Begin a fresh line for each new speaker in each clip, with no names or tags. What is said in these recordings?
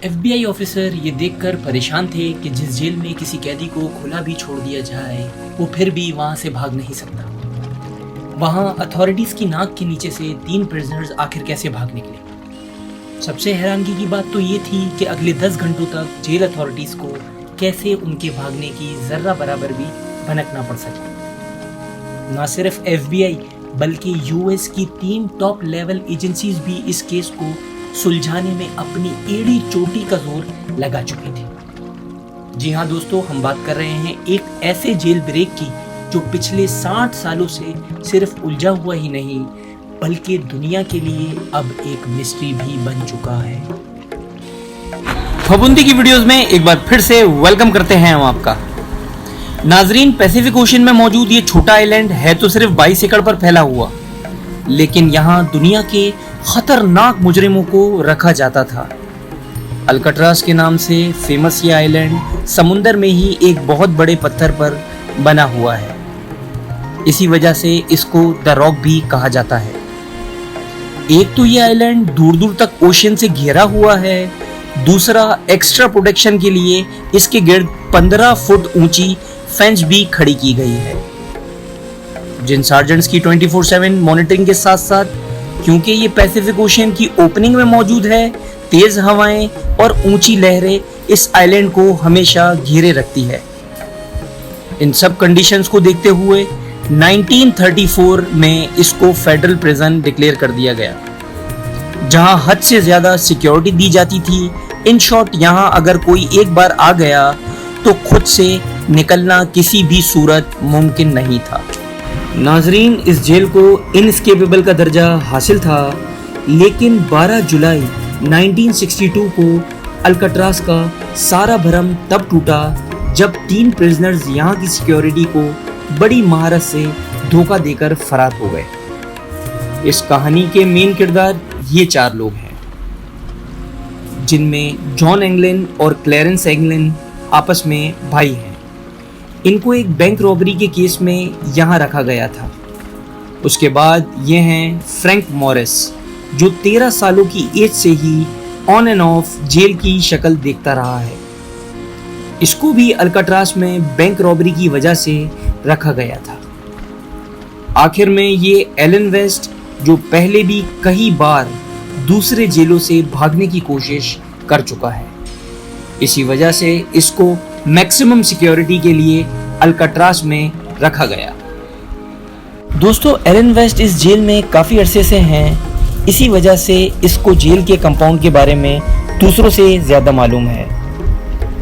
FBI officer ये देखकर परेशान थे कि जिस जेल में किसी कैदी को खुला भी छोड़ दिया जाए वो फिर भी वहां से भाग नहीं सकता। वहां अथॉरिटीज की नाक के नीचे से 3 प्रिजनर्स आखिर कैसे भाग निकले। सबसे हैरानगी की बात तो ये थी कि अगले 10 घंटों तक जेल अथॉरिटीज को कैसे उनके भागने की जर्रा बराबर भी भनकना पड़ सके। ना सिर्फ FBI बल्कि US की 3 टॉप लेवल एजेंसीज भी इस केस को सुलझाने में अपनी एड़ी चोटी का जोर लगा चुके थे। जी हाँ दोस्तों, हम बात कर रहे हैं एक ऐसे जेल ब्रेक की जो पिछले 60 सालों से सिर्फ उलझा हुआ ही नहीं बल्कि दुनिया के लिए अब एक मिस्ट्री भी बन चुका है।
फबूंदी की वीडियोस में एक बार फिर से वेलकम करते हैं हम आपका। नाजरीन, पैसिफिक ओशन में मौजूद ये छोटा आइलैंड है तो सिर्फ 22 एकड़ पर फैला हुआ, लेकिन यहाँ दुनिया के खतरनाक मुजरिमों को रखा जाता था। अल्काट्राज के नाम से फेमस ये आइलैंड समुंदर में ही एक बहुत बड़े पत्थर पर बना हुआ है। इसी वजह से इसको द रॉक भी कहा जाता है। एक तो ये आइलैंड दूर दूर तक ओशन से घिरा हुआ है, दूसरा एक्स्ट्रा प्रोटेक्शन के लिए इसके गिर्द 15 फुट ऊंची फेंस भी खड़ी की गई है। जिन सार्जेंट्स की 24/7 मॉनिटरिंग के साथ साथ, क्योंकि ये पैसिफिक ओशन की ओपनिंग में मौजूद है, तेज हवाएं और ऊंची लहरें इस आइलैंड को हमेशा घेरे रखती है। इन सब कंडीशंस को देखते हुए 1934 में इसको फेडरल प्रिजन डिक्लेयर कर दिया गया, जहां हद से ज्यादा सिक्योरिटी दी जाती थी। इन शॉर्ट, यहां अगर कोई एक बार आ गया तो खुद से निकलना किसी भी सूरत मुमकिन नहीं था। नाजरीन, इस जेल को इनएस्केपेबल का दर्जा हासिल था, लेकिन 12 जुलाई 1962 को अल्काट्राज का सारा भरम तब टूटा जब 3 प्रिजनर्स यहाँ की सिक्योरिटी को बड़ी महारत से धोखा देकर फरार हो गए। इस कहानी के मेन किरदार ये 4 लोग हैं, जिनमें जॉन एंगलिन और क्लैरेंस एंगलिन आपस में भाई हैं। इनको एक बैंक रॉबरी के केस में यहाँ रखा गया था। उसके बाद ये हैं फ्रैंक मॉरिस, जो 13 सालों की एज से ही ऑन एंड ऑफ जेल की शक्ल देखता रहा है। इसको भी अल्काट्राज में बैंक रॉबरी की वजह से रखा गया था। आखिर में ये एलन वेस्ट, जो पहले भी कई बार दूसरे जेलों से भागने की कोशिश कर चुका है। इसी वजह से इसको मैक्सिमम सिक्योरिटी के लिए अल्काट्राज में रखा गया। दोस्तों, एलन वेस्ट इस जेल में काफ़ी अरसे से हैं, इसी वजह से इसको जेल के कंपाउंड के बारे में दूसरों से ज़्यादा मालूम है।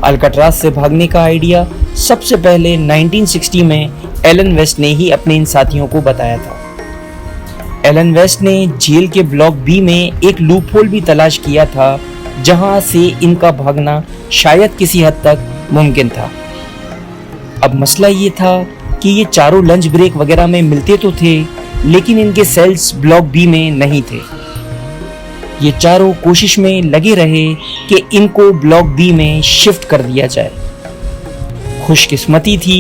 अल्काट्राज से भागने का आइडिया सबसे पहले 1960 में एलन वेस्ट ने ही अपने इन साथियों को बताया था। एलन वेस्ट ने जेल के ब्लॉक बी में एक लूपहोल भी तलाश किया था, जहां से इनका भागना शायद किसी हद तक मुमकिन था। अब मसला ये था कि ये चारों लंच ब्रेक वगैरह में मिलते तो थे, लेकिन इनके सेल्स ब्लॉक बी में नहीं थे। ये चारों कोशिश में लगे रहे कि इनको ब्लॉक बी में शिफ्ट कर दिया जाए। खुशकिस्मती थी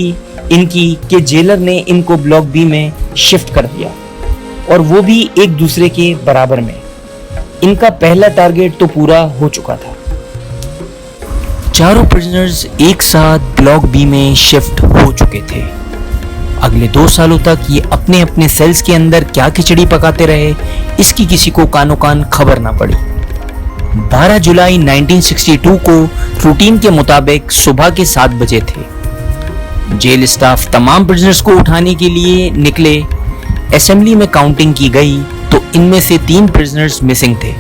इनकी कि जेलर ने इनको ब्लॉक बी में शिफ्ट कर दिया, और वो भी एक दूसरे के बराबर में। इनका पहला टारगेट तो पूरा हो चुका था। चारों प्रिजनर्स एक साथ ब्लॉक बी में शिफ्ट हो चुके थे। अगले 2 सालों तक ये अपने अपने सेल्स के अंदर क्या खिचड़ी पकाते रहे, इसकी किसी को कानो कान खबर ना पड़ी। 12 जुलाई 1962 को रूटीन के मुताबिक सुबह के 7 बजे थे। जेल स्टाफ तमाम प्रिजनर्स को उठाने के लिए निकले। असेंबली में काउंटिंग की गई तो इनमें से 3 प्रिजनर्स मिसिंग थे।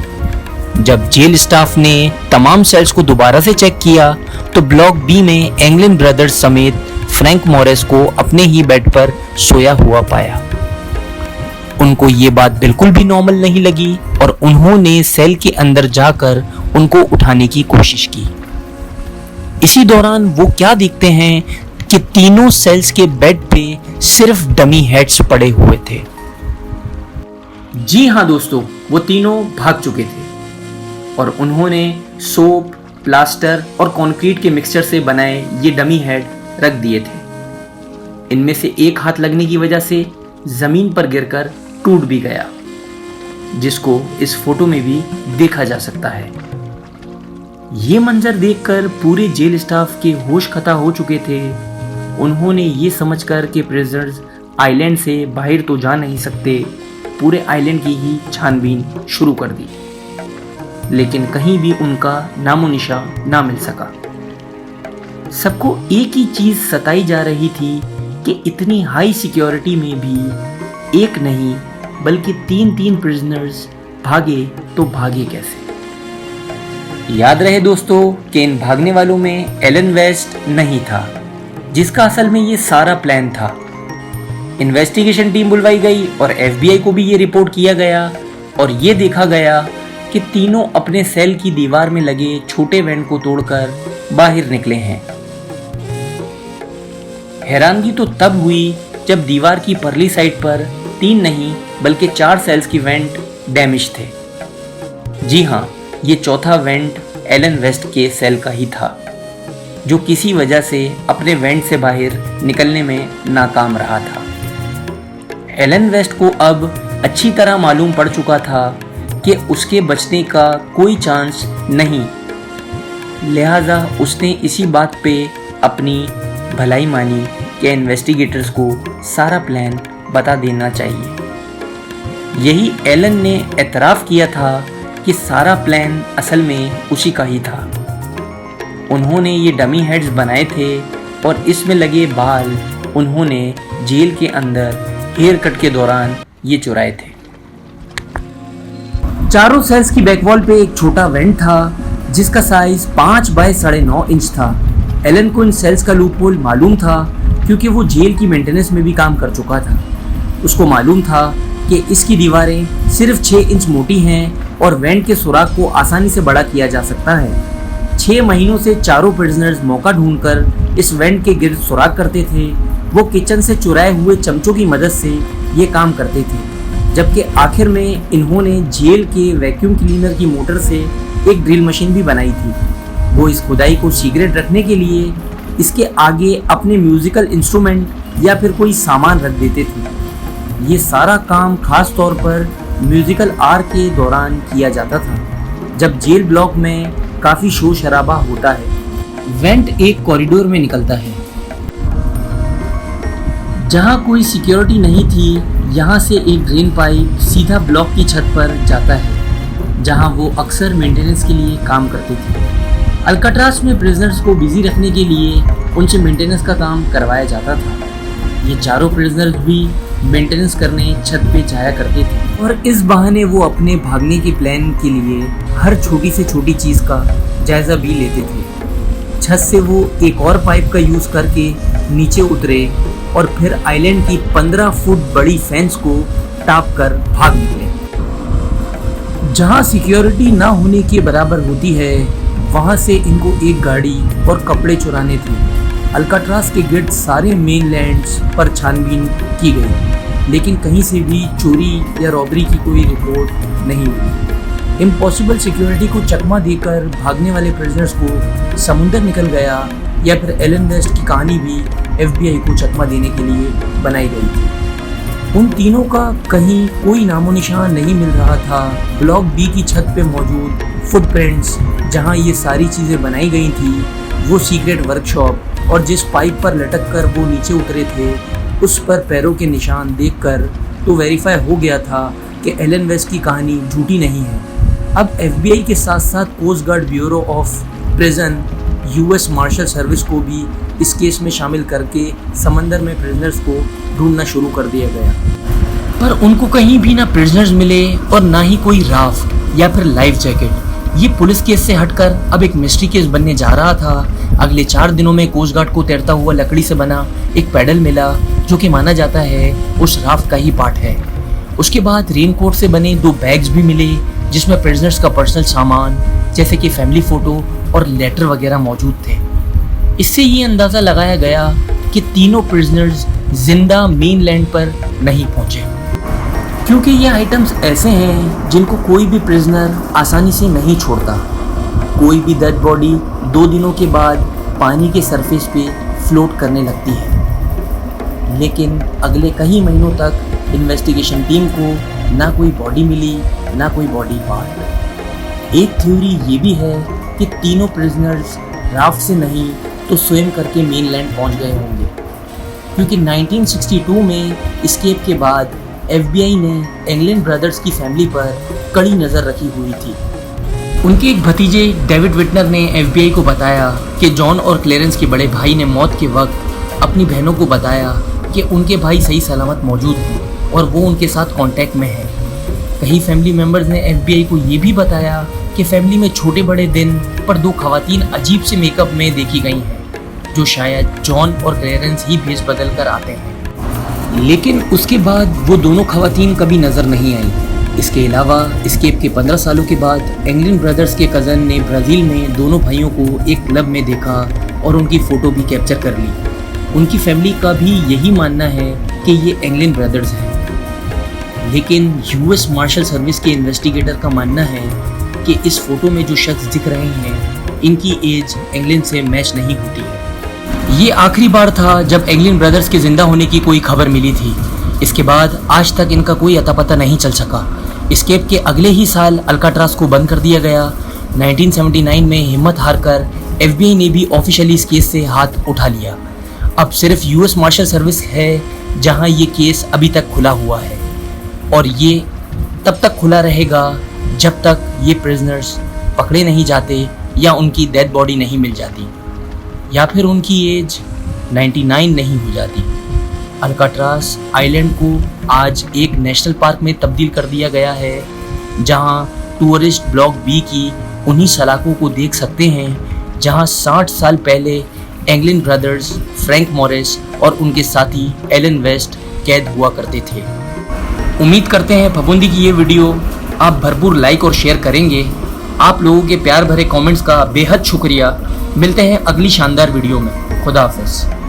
जब जेल स्टाफ ने तमाम सेल्स को दोबारा से चेक किया तो ब्लॉक बी में एंगलिन ब्रदर्स समेत फ्रैंक मॉरिस को अपने ही बेड पर सोया हुआ पाया। उनको ये बात बिल्कुल भी नॉर्मल नहीं लगी और उन्होंने सेल के अंदर जाकर उनको उठाने की कोशिश की। इसी दौरान वो क्या देखते हैं कि तीनों सेल्स के बेड पे सिर्फ डमी हेड्स पड़े हुए थे।
जी हाँ दोस्तों, वो तीनों भाग चुके थे और उन्होंने सोप, प्लास्टर और कंक्रीट के मिक्सचर से बनाए ये डमी हेड रख दिए थे। इनमें से एक हाथ लगने की वजह से जमीन पर गिरकर टूट भी गया, जिसको इस फोटो में भी देखा जा सकता है।
ये मंजर देखकर पूरे जेल स्टाफ के होश खता हो चुके थे। उन्होंने ये समझकर कि प्रिजनर्स आइलैंड से बाहर तो जा नहीं सकते, पूरे आइलैंड की ही छानबीन शुरू कर दी, लेकिन कहीं भी उनका नामो निशान ना मिल सका। सबको एक ही चीज सताई जा रही थी कि इतनी हाई सिक्योरिटी में भी एक नहीं बल्कि तीन प्रिजनर्स भागे तो भागे कैसे। याद रहे दोस्तों कि इन भागने वालों में एलन वेस्ट नहीं था, जिसका असल में ये सारा प्लान था। इन्वेस्टिगेशन टीम बुलवाई गई और एफबीआई को भी ये रिपोर्ट किया गया और ये देखा गया कि तीनों अपने सेल की दीवार में लगे छोटे वेंट को तोड़कर बाहर निकले हैं। हैरानगी तो तब हुई जब दीवार की परली साइड पर 3 नहीं बल्कि 4 सेल्स की वेंट डैमेज थे। जी हाँ, ये चौथा वेंट एलन वेस्ट के सेल का ही था, जो किसी वजह से अपने वेंट से बाहर निकलने में नाकाम रहा था। एलन वेस्ट को अब अच्छी तरह मालूम पड़ चुका था कि उसके बचने का कोई चांस नहीं, लिहाजा उसने इसी बात पे अपनी भलाई मानी कि इन्वेस्टिगेटर्स को सारा प्लान बता देना चाहिए। यही एलन ने एतराफ़ किया था कि सारा प्लान असल में उसी का ही था। उन्होंने ये डमी हेड्स बनाए थे और इसमें लगे बाल उन्होंने जेल के अंदर हेयर कट के दौरान ये चुराए थे। चारों सेल्स की बैकवॉल पे एक छोटा वेंट था जिसका साइज 5 बाय 9.5 इंच था। एलन को इन सेल्स का लूपहोल मालूम था क्योंकि वो जेल की मेंटेनेंस में भी काम कर चुका था। उसको मालूम था कि इसकी दीवारें सिर्फ 6 इंच मोटी हैं और वेंट के सुराख को आसानी से बड़ा किया जा सकता है। 6 महीनों से चारों प्रिजनर्स मौका ढूंढकर इस वेंट के गिर्द सुराख करते थे। वो किचन से चुराए हुए चमचों की मदद से ये काम करते थे, जबकि आखिर में इन्होंने जेल के वैक्यूम क्लीनर की मोटर से एक ड्रिल मशीन भी बनाई थी। वो इस खुदाई को सीक्रेट रखने के लिए इसके आगे अपने म्यूजिकल इंस्ट्रूमेंट या फिर कोई सामान रख देते थे। ये सारा काम खास तौर पर म्यूजिकल आर के दौरान किया जाता था, जब जेल ब्लॉक में काफ़ी शोर शराबा होता है। वेंट एक कॉरिडोर में निकलता है जहाँ कोई सिक्योरिटी नहीं थी। यहाँ से एक ड्रेन पाइप सीधा ब्लॉक की छत पर जाता है, जहाँ वो अक्सर मेंटेनेंस के लिए काम करते थे। अल्काट्राज में प्रिजनर्स को बिजी रखने के लिए उनसे मेंटेनेंस का काम करवाया जाता था। ये चारों प्रिजनर्स भी मेंटेनेंस करने छत पे जाया करते थे और इस बहाने वो अपने भागने के प्लान के लिए हर छोटी से छोटी चीज़ का जायज़ा भी लेते थे। छत से वो एक और पाइप का यूज़ करके नीचे उतरे और फिर आइलैंड की 15 फुट बड़ी फेंस को टाप कर भाग निकले। जहाँ सिक्योरिटी ना होने के बराबर होती है, वहाँ से इनको एक गाड़ी और कपड़े चुराने थे। अल्काट्राज के गिर्द सारे मेन लैंड्स पर छानबीन की गई, लेकिन कहीं से भी चोरी या रॉबरी की कोई रिपोर्ट नहीं हुई। इम्पॉसिबल सिक्योरिटी को चकमा देकर भागने वाले प्रिजनर्स को समुंदर निकल गया, या फिर एलन वेस्ट की कहानी भी एफबीआई को चकमा देने के लिए बनाई गई थी। उन तीनों का कहीं कोई नामो निशान नहीं मिल रहा था। ब्लॉक बी की छत पे मौजूद फुटप्रिंट्स, जहां ये सारी चीज़ें बनाई गई थी, वो सीक्रेट वर्कशॉप और जिस पाइप पर लटक कर वो नीचे उतरे थे, उस पर पैरों के निशान देखकर तो वेरीफाई हो गया था कि एलन वेस्ट की कहानी झूठी नहीं है। अब एफबीआई के साथ साथ coast guard bureau of prison, US marshal service को भी इस केस में शामिल करके समंदर में प्रिजनर्स को ढूंढना शुरू कर दिया गया, पर उनको कहीं भी ना प्रिजनर्स मिले और ना ही कोई राफ्ट या फिर लाइफ जैकेट। ये पुलिस केस से हटकर अब एक मिस्ट्री केस बनने जा रहा था। अगले 4 दिनों में कोस्ट गार्ड को तैरता हुआ लकड़ी से बना एक पैडल मिला, जो कि माना जाता है उस राफ्ट का ही पार्ट है। उसके बाद रेनकोट से बने 2 बैग्स भी मिले, जिसमें प्रिजनर्स का पर्सनल सामान जैसे कि फैमिली फोटो और लेटर वगैरह मौजूद थे। इससे ये अंदाज़ा लगाया गया कि तीनों प्रिजनर्स जिंदा मेनलैंड पर नहीं पहुंचे, क्योंकि ये आइटम्स ऐसे हैं जिनको कोई भी प्रिजनर आसानी से नहीं छोड़ता। कोई भी डेड बॉडी 2 दिनों के बाद पानी के सरफेस पे फ्लोट करने लगती है, लेकिन अगले कई महीनों तक इन्वेस्टिगेशन टीम को ना कोई बॉडी मिली, ना कोई बॉडी पार्ट। एक थ्योरी ये भी है
कि तीनों प्रिजनर्स राफ्ट से नहीं तो स्वयं करके मेनलैंड पहुंच गए होंगे, क्योंकि 1962 में एस्केप के बाद FBI ने एंगलिन ब्रदर्स की फैमिली पर कड़ी नज़र रखी हुई थी। उनके एक भतीजे डेविड विटनर ने FBI को बताया कि जॉन और क्लेरेंस के बड़े भाई ने मौत के वक्त अपनी बहनों को बताया कि उनके भाई सही सलामत मौजूद हैं और वो उनके साथ कांटेक्ट में हैं। कई फैमिली मेम्बर्स ने FBI को ये भी बताया कि फैमिली में छोटे बड़े दिन पर दो खवातीन अजीब से मेकअप में देखी गई हैं, जो शायद जॉन और क्लेरेंस ही भेष बदल कर आते हैं। लेकिन उसके बाद वो दोनों खवातीन कभी नज़र नहीं आई। इसके अलावा एस्केप के 15 सालों के बाद एंगलिन ब्रदर्स के कज़न ने ब्राज़ील में दोनों भाइयों को एक क्लब में देखा और उनकी फ़ोटो भी कैप्चर कर ली। उनकी फैमिली का भी यही मानना है कि ये एंगलिन ब्रदर्स हैं, लेकिन US मार्शल सर्विस के इन्वेस्टिगेटर का मानना है कि इस फ़ोटो में जो शख्स दिख रहे हैं इनकी एज एंगलिन से मैच नहीं होती है। ये आखिरी बार था जब एंगलिन ब्रदर्स के ज़िंदा होने की कोई खबर मिली थी। इसके बाद आज तक इनका कोई अता पता नहीं चल सका। एस्केप के अगले ही साल अल्काट्रास को बंद कर दिया गया। 1979 में हिम्मत हारकर FBI ने भी ऑफिशियली इस केस से हाथ उठा लिया। अब सिर्फ US मार्शल सर्विस है जहां ये केस अभी तक खुला हुआ है, और ये तब तक खुला रहेगा जब तक ये प्रिजनर्स पकड़े नहीं जाते या उनकी डेड बॉडी नहीं मिल जाती, या फिर उनकी एज 99 नहीं हो जाती। अल्काट्रास आइलैंड को आज एक नेशनल पार्क में तब्दील कर दिया गया है, जहां टूरिस्ट ब्लॉक B की उन्हीं सलाखों को देख सकते हैं जहां 60 साल पहले एंगलिन ब्रदर्स, फ्रैंक मॉरिस और उनके साथी एलन वेस्ट कैद हुआ करते थे। उम्मीद करते हैं फफूंदी की ये वीडियो आप भरपूर लाइक और शेयर करेंगे। आप लोगों के प्यार भरे कमेंट्स का बेहद शुक्रिया। मिलते हैं अगली शानदार वीडियो में। खुदा हाफिज़।